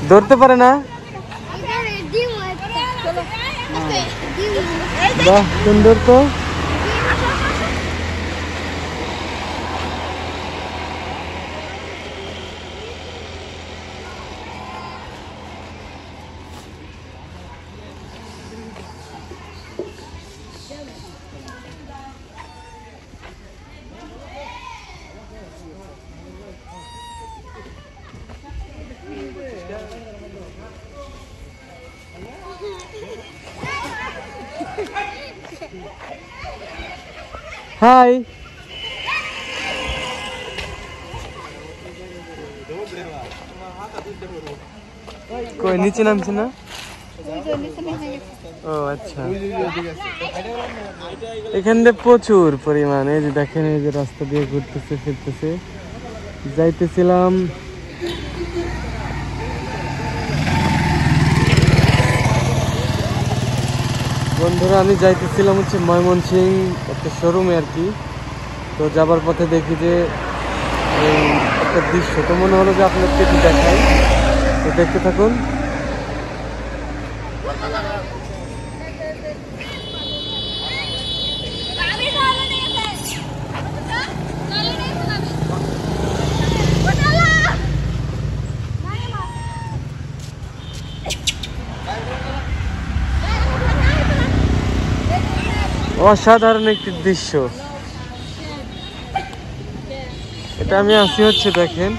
ধরতে পারে না। বাহ সুন্দর তো। হাই, কই নিচে নামছে না? ও আচ্ছা, এখানে প্রচুর পরিমাণ। এই যে দেখেন, এই যে রাস্তা দিয়ে ঘুরতেছে ফিরতেছে। যাইতেছিলাম বন্ধুরা, আমি যাইতেছিলাম হচ্ছে ময়মনসিংহ একটা শোরুমে আর কি। তো যাবার পথে দেখি যে এই একটা দৃশ্য, তো মনে হলো যে আপনাদেরকে একটু দেখাই। তো দেখতে থাকুন। অসাধারণ একটি দৃশ্য এটা। আমি আসি হচ্ছে দেখেন,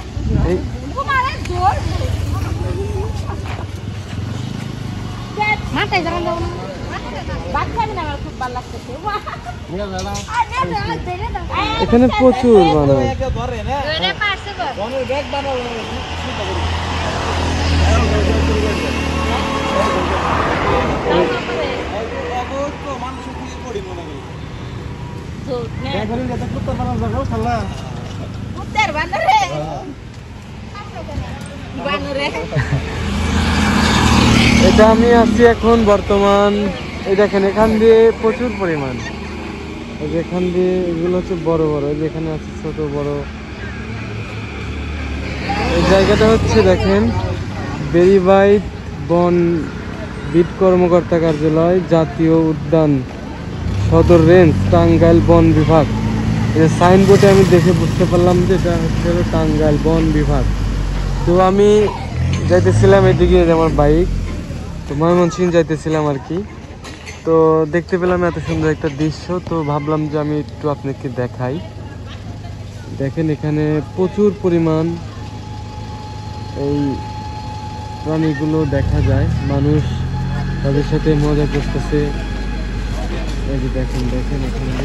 এখানে প্রচুর মানুষ। এটা আমি আছি এখন বর্তমান। এই দেখেন, এখান দিয়ে প্রচুর পরিমাণ, এখান দিয়ে এগুলো হচ্ছে বড় বড়, যেখানে আছে ছোট বড়। এই জায়গাটা হচ্ছে দেখেন, বেরিবাইট বন বিট কর্মকর্তা কার্যালয়, জাতীয় উদ্যান, সদর রেঞ্জ, টাঙ্গাইল বন বিভাগ। এই সাইনবোর্ডে আমি দেখে বুঝতে পারলাম যে এটা হচ্ছে টাঙ্গাইল বন বিভাগ। তো আমি যাইতেছিলাম এদিকে, আমার বাইক, তো ময়মনসিংহ যাইতেছিলাম আর কি। তো দেখতে পেলাম এত সুন্দর একটা দৃশ্য, তো ভাবলাম যে আমি একটু আপনাকে দেখাই। দেখেন, এখানে প্রচুর পরিমাণ এই প্রাণীগুলো দেখা যায়। মানুষ তাদের সাথে মজা করতেছে। এই যে দেখেন দেখেন, এখানে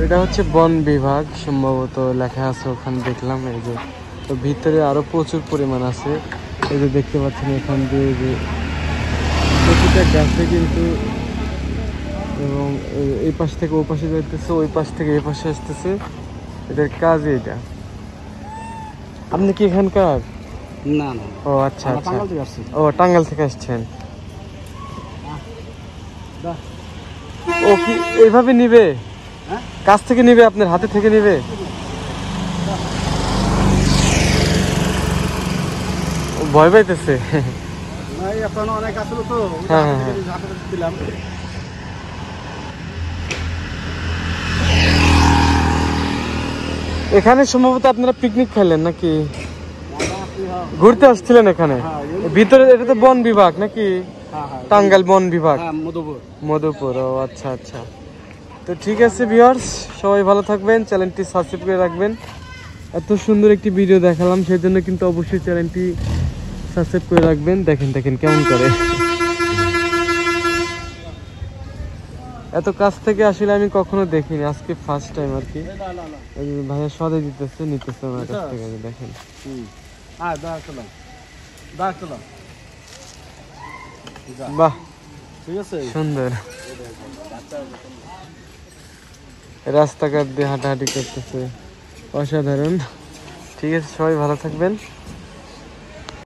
এটা হচ্ছে বন বিভাগ সম্ভবত লেখা আছে ওখানে, দেখলাম। এই যে তো ভিতরে আরো প্রচুর পরিমাণ আছে। এই যে দেখতে পাচ্ছেন, এখান দিয়ে যে প্রতিটা গাছে কিন্তু, এবং এই পাশ থেকে ওই পাশে যাইতেছে, ওই পাশ থেকে এই পাশে আসতেছে। এটার কাজ এটা। আপনি কি এখানকার? না না। ও আচ্ছা আচ্ছা, ও টাঙ্গাইল থেকে আসছেন। ও কি এইভাবে নিবে? কাছ থেকে নিবে, আপনার হাতে থেকে নিবে? ভয় পাইতেছে। এখানে সম্ভবত আপনারা পিকনিক খেলেন নাকি ঘুরতে আসছিলেন এখানে? ভিতরে এটা তো বন বিভাগ নাকি? টাঙ্গাইল বন বিভাগ, মধুপুর। ও আচ্ছা আচ্ছা। তো ঠিক আছে ভিউয়ার্স, সবাই ভালো থাকবেন, চ্যানেলটি সাবস্ক্রাইব করে রাখবেন। এত সুন্দর একটি ভিডিও দেখালাম, সেই জন্য কিন্তু অবশ্যই চ্যানেলটি সাবস্ক্রাইব করে রাখবেন। দেখেন দেখেন কেমন করে। এত কাছ থেকে আসলে আমি কখনো দেখিনি, আজকে ফার্স্ট টাইম আর কি। এই যে ভাইয়া সদে দিতেছে, নিতেছে আমার কাছ থেকে, এই যে দেখেন। বাহ, ঠিক আছে। সুন্দর। রাস্তাঘাট দিয়ে হাঁটাহাঁটি করতেছে, অসাধারণ। ঠিক আছে, সবাই ভালো থাকবেন।